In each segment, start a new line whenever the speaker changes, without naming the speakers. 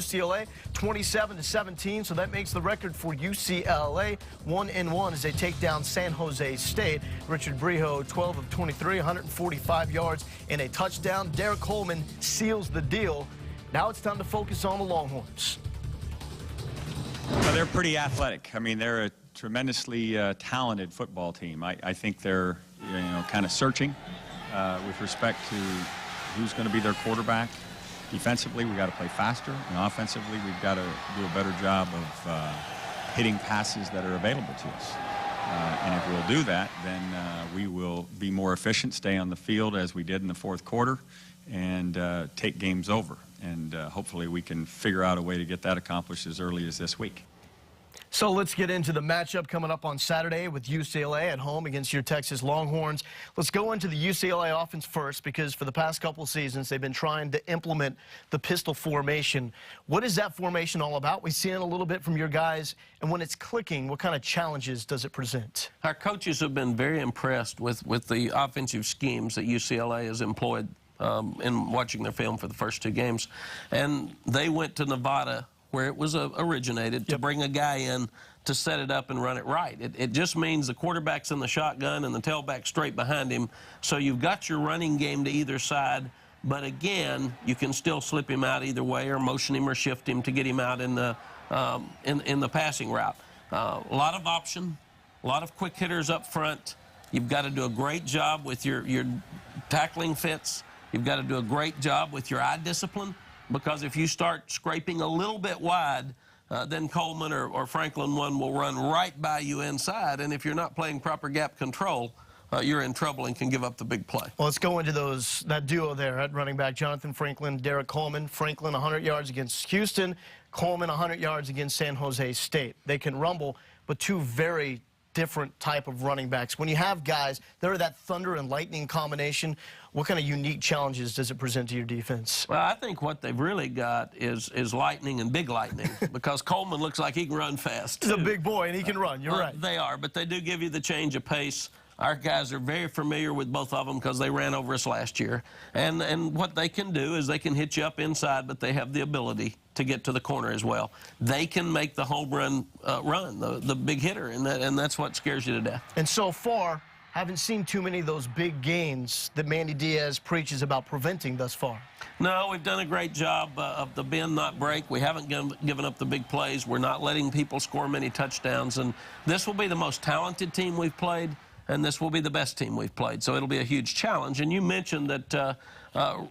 UCLA 27-17, so that makes the record for UCLA 1-1 as they take down San Jose State. Richard Brijo, 12 of 23, 145 yards and a touchdown. Derek Coleman seals the deal. Now it's time to focus on the Longhorns.
Well, they're pretty athletic. I mean, they're a tremendously talented football team. I think they're, kind of searching with respect to who's going to be their quarterback. Defensively, we've got to play faster, and offensively, we've got to do a better job of hitting passes that are available to us. And if we'll do that, then we will be more efficient, stay on the field as we did in the fourth quarter, and take games over. And hopefully we can figure out a way to get that accomplished as early as this week.
So let's get into the matchup coming up on Saturday with UCLA at home against your Texas Longhorns. Let's go into the UCLA offense first, because for the past couple seasons they've been trying to implement the pistol formation. What is that formation all about? We've seen it a little bit from your guys, and when it's clicking, what kind of challenges does it present?
Our coaches have been very impressed with the offensive schemes that UCLA has employed in watching their film for the first two games. And they went to Nevada, where it was originated, to bring a guy in to set it up and run it right. It just means the quarterback's in the shotgun and the tailback straight behind him. So you've got your running game to either side, but again, you can still slip him out either way or motion him or shift him to get him out in the passing route. A lot of option, a lot of quick hitters up front. You've got to do a great job with your tackling fits. You've got to do a great job with your eye discipline, because if you start scraping a little bit wide, then Coleman or Franklin one will run right by you inside, and if you're not playing proper gap control, you're in trouble and can give up the big play.
Well, let's go into that duo there at running back, Jonathan Franklin, Derek Coleman. Franklin 100 yards against Houston, Coleman 100 yards against San Jose State. They can rumble, but two very different type of running backs. When you have guys that are that thunder and lightning combination, what kind of unique challenges does it present to your defense?
Well, I think what they've really got is lightning and big lightning, because Coleman looks like he can run fast, too.
He's a big boy, and he can run. You're right.
They are, but they do give you the change of pace. Our guys are very familiar with both of them because they ran over us last year. And what they can do is they can hit you up inside, but they have the ability to get to the corner as well. They can make the home run the big hitter, and that's what scares you to death.
And so far, haven't seen too many of those big gains that Manny Diaz preaches about preventing thus far.
No, we've done a great job of the bend, not break. We haven't given up the big plays. We're not letting people score many touchdowns. And this will be the most talented team we've played, and this will be the best team we've played. So it'll be a huge challenge. And you mentioned that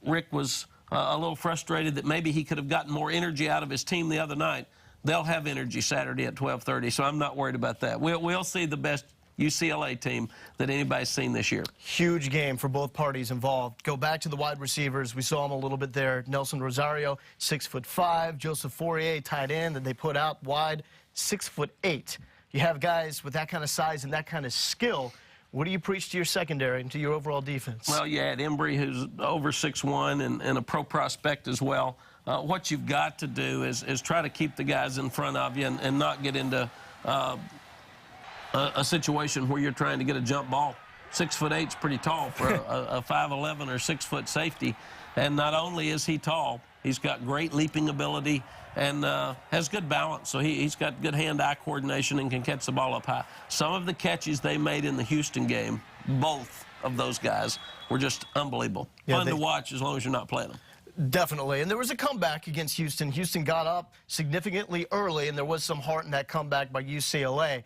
Rick was a little frustrated that maybe he could have gotten more energy out of his team the other night. They'll have energy Saturday at 12:30, so I'm not worried about that. We'll see the best UCLA team that anybody's seen this year.
Huge game for both parties involved. Go back to the wide receivers. We saw him a little bit there. Nelson Rosario, 6'5". Joseph Fourier, tight end that they put out wide, 6'8". You have guys with that kind of size and that kind of skill. What do you preach to your secondary and to your overall defense?
Well, you had Embry, who's over 6'1", and a pro prospect as well. What you've got to do is try to keep the guys in front of you and not get into a situation where you're trying to get a jump ball. 6'8" is pretty tall for a 5'11" or 6-foot safety. And not only is he tall, he's got great leaping ability and has good balance. So he's got good hand-eye coordination and can catch the ball up high. Some of the catches they made in the Houston game, both of those guys, were just unbelievable. Fun to watch as long as you're not playing them.
Definitely. And there was a comeback against Houston. Houston got up significantly early, and there was some heart in that comeback by UCLA.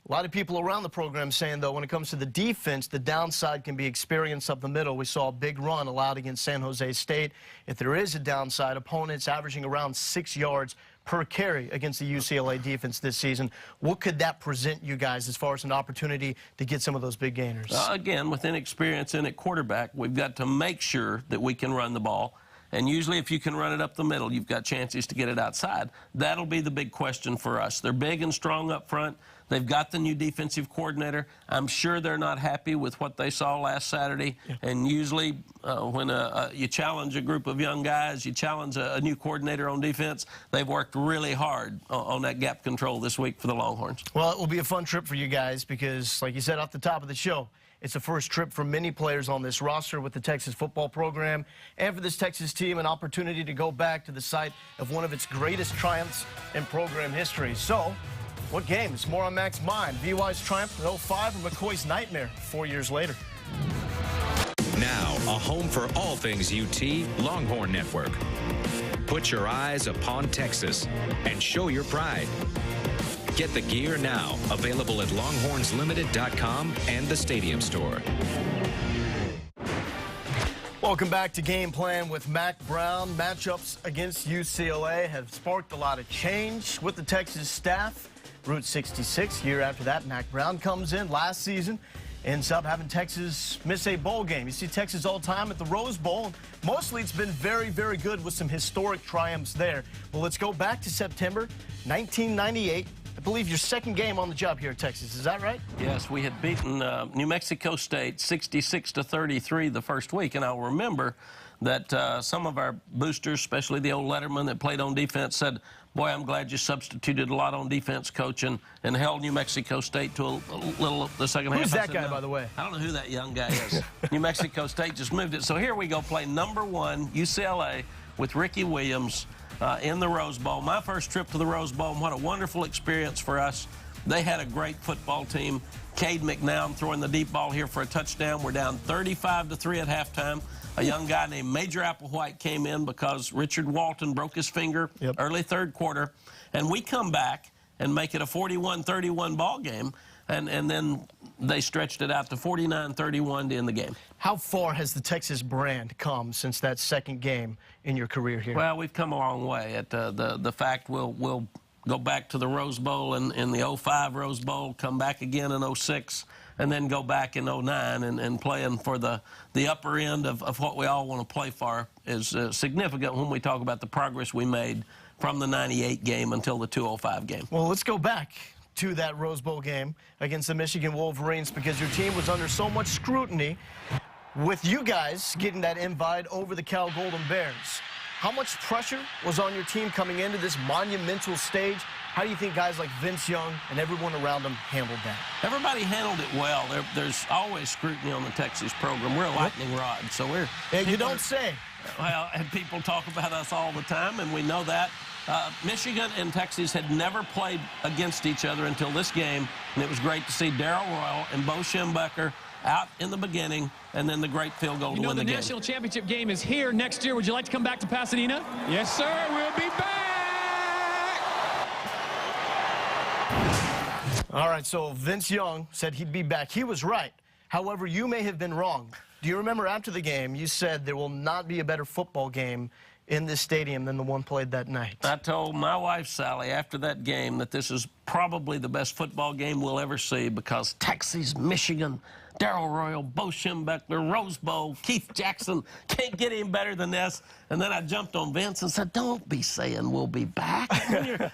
A lot of people around the program saying, though, when it comes to the defense, the downside can be experienced up the middle. We saw a big run allowed against San Jose State. If there is a downside, opponents averaging around 6 yards per carry against the UCLA defense this season. What could that present you guys as far as an opportunity to get some of those big gainers?
Again, with inexperience in at quarterback, we've got to make sure that we can run the ball. And usually if you can run it up the middle, you've got chances to get it outside. That'll be the big question for us. They're big and strong up front. They've got the new defensive coordinator. I'm sure they're not happy with what they saw last Saturday. Yeah. And usually when you challenge a group of young guys, you challenge a new coordinator on defense, they've worked really hard on that gap control this week for the Longhorns.
Well, it will be a fun trip for you guys because, like you said off the top of the show, It's the first trip for many players on this roster with the Texas football program, and for this Texas team, an opportunity to go back to the site of one of its greatest triumphs in program history. So, what game? It's more on Mack's mind. VY's triumph in 05 or McCoy's nightmare 4 years later.
Now, a home for all things UT, Longhorn Network. Put your eyes upon Texas and show your pride. Get the gear now, available at longhornslimited.com and the Stadium Store.
Welcome back to Game Plan with Mack Brown. Matchups against UCLA have sparked a lot of change with the Texas staff. Route 66, year after that, Mack Brown comes in last season, ends up having Texas miss a bowl game. You see Texas all the time at the Rose Bowl. Mostly it's been very, very good with some historic triumphs there. Well, let's go back to September 1998. I believe your second game on the job here at Texas. Is that right?
Yes, we had beaten New Mexico State 66-33 the first week, and I'll remember that some of our boosters, especially the old letterman that played on defense, said, "Boy, I'm glad you substituted a lot on defense, coach, and held New Mexico State to a little the second half."
Who's that
said,
guy,
"No,
by the way?"
I don't know who that young guy is. New Mexico State just moved it. So here we go, play number 1 UCLA with Ricky Williams in the Rose Bowl. My first trip to the Rose Bowl, and what a wonderful experience for us. They had a great football team. Cade McNown throwing the deep ball here for a touchdown. We're down 35-3 at halftime. A young guy named Major Applewhite came in because Richard Walton broke his finger early third quarter. And we come back and make it a 41-31 ball game. And then they stretched it out to 49-31 to end the game.
How far has the Texas brand come since that second game in your career here?
Well, we've come a long way. At the fact we'll go back to the Rose Bowl in the 05 Rose Bowl, come back again in 06, and then go back in 09 and playing for the upper end of what we all want to play for is significant when we talk about the progress we made from the 98 game until the 205 game.
Well, let's go back to that Rose Bowl game against the Michigan Wolverines, because your team was under so much scrutiny with you guys getting that invite over the Cal Golden Bears. How much pressure was on your team coming into this monumental stage? How do you think guys like Vince Young and everyone around them handled that?
Everybody handled it well. There's always scrutiny on the Texas program. We're a lightning rod, so we're...
Yeah, you don't say.
Well, and people talk about us all the time, and we know that. Michigan and Texas had never played against each other until this game, and it was great to see Darrell Royal and Bo Schembechler out in the beginning, and then the great field goal to win the game.
The national championship game is here next year. Would you like to come back to Pasadena? Yes, sir. We'll be back.
All right, so Vince Young said he'd be back. He was right. However, you may have been wrong. Do you remember after the game, you said there will not be a better football game in this stadium than the one played that night?
I told my wife, Sally, after that game that this is probably the best football game we'll ever see, because Texas, Michigan, Darrell Royal, Bo Schembechler, Rose Bowl, Keith Jackson, can't get any better than this. And then I jumped on Vince and said, "Don't be saying we'll be back.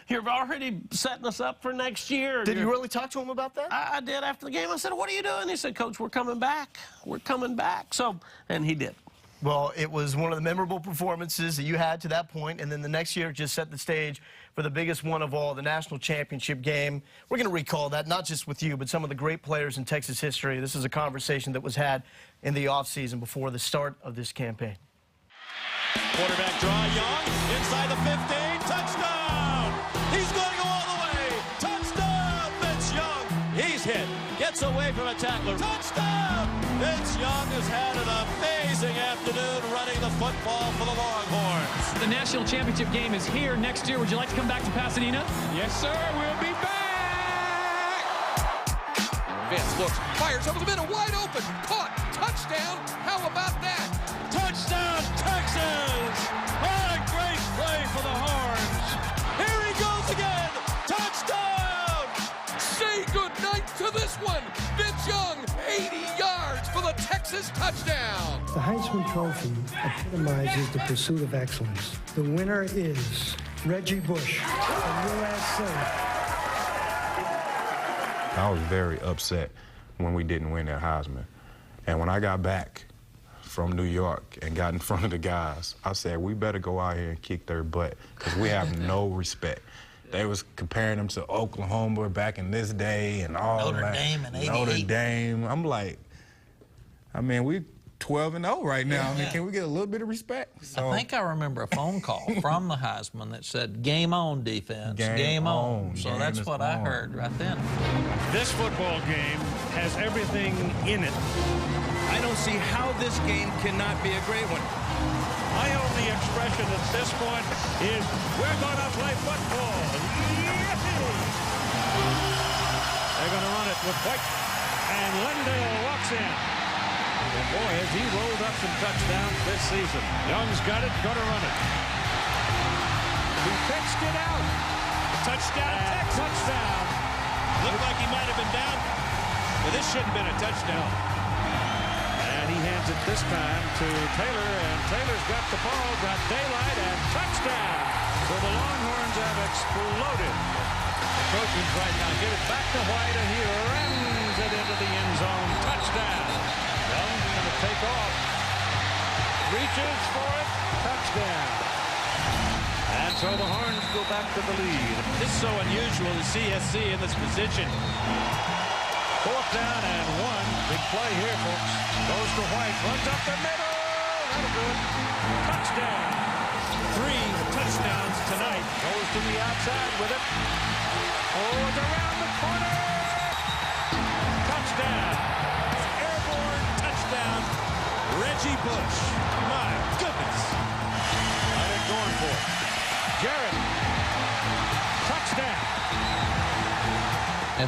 You're already setting us up for next year."
Did you really talk to him about that?
I did after the game. I said, "What are you doing?" He said, "Coach, we're coming back. We're coming back." So, and he did.
Well, it was one of the memorable performances that you had to that point, and then the next year just set the stage for the biggest one of all, the national championship game. We're going to recall that, not just with you, but some of the great players in Texas history. This is a conversation that was had in the offseason before the start of this campaign.
Quarterback draw, Young, inside the 15, touchdown! He's going to go all the way! Touchdown, Vince Young! He's hit, gets away from a tackler, touchdown! Vince Young has had an amazing afternoon running the football for the Longhorns.
The national championship game is here next year. Would you like to come back to Pasadena? Yes, sir. We'll be back.
Vince looks, fires over the middle, wide open, caught, touchdown. How about that?
Touchdown, Texas! What a great play for the Horns! Here he goes again! Touchdown!
Say goodnight to this one. Vince Young, 80 yards for the Texas touchdown.
The Heisman Trophy epitomizes the pursuit of excellence. The winner is Reggie Bush from USA.
I was very upset when we didn't win that Heisman. And when I got back from New York and got in front of the guys, I said, we better go out here and kick their butt, because we have no respect. They was comparing them to Oklahoma back in this day and all
Notre
that.
Dame in '88.
Notre Dame. I'm like, I mean, we 12-0 right now. I mean, can we get a little bit of respect? So,
I think I remember a phone call from the Heisman that said, "Game on, defense, game on." So that's what I heard right then.
This football game has everything in it.
I don't see how this game cannot be a great one.
My only expression at this point is, we're going to play football. They're going to run it with White, and Lendale walks in. And boy, has he rolled up some touchdowns this season. Young's got it, going to run it. He pitched it out.
Touchdown, Texas.
Touchdown.
Looked like he might have been down, but this shouldn't have been a touchdown.
And he hands it this time to Taylor, and Taylor's got the ball, got daylight, and touchdown. So the Longhorns have exploded. The Trojans right now give it back to White, and he rams it into the end zone. Touchdown. Young's going to take off. Reaches for it. Touchdown. And so the Horns go back to the lead.
This is so unusual to see SC in this position.
4th down and 1. Big play here, folks. Goes to White. Runs up the middle. That'll do it. Touchdown.
3 touchdowns tonight.
Goes to the outside with it. Oh, it's around the corner. Touchdown.
Airborne touchdown. Reggie Bush. My goodness.
Got it going for it. Jarrett. Touchdown.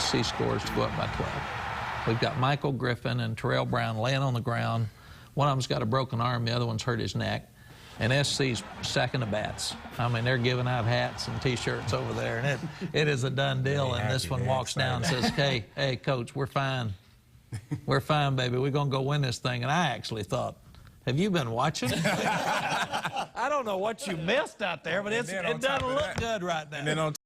SC scores to go up by 12. We've got Michael Griffin and Terrell Brown laying on the ground. One of them's got a broken arm, the other one's hurt his neck. And SC's sacking the bats. I mean, they're giving out hats and T-shirts over there, and it is a done deal. And this one walks down and says, hey, Coach, we're fine. We're fine, baby. We're going to go win this thing. And I actually thought, have you been watching? I don't know what you missed out there, but it doesn't look good right now.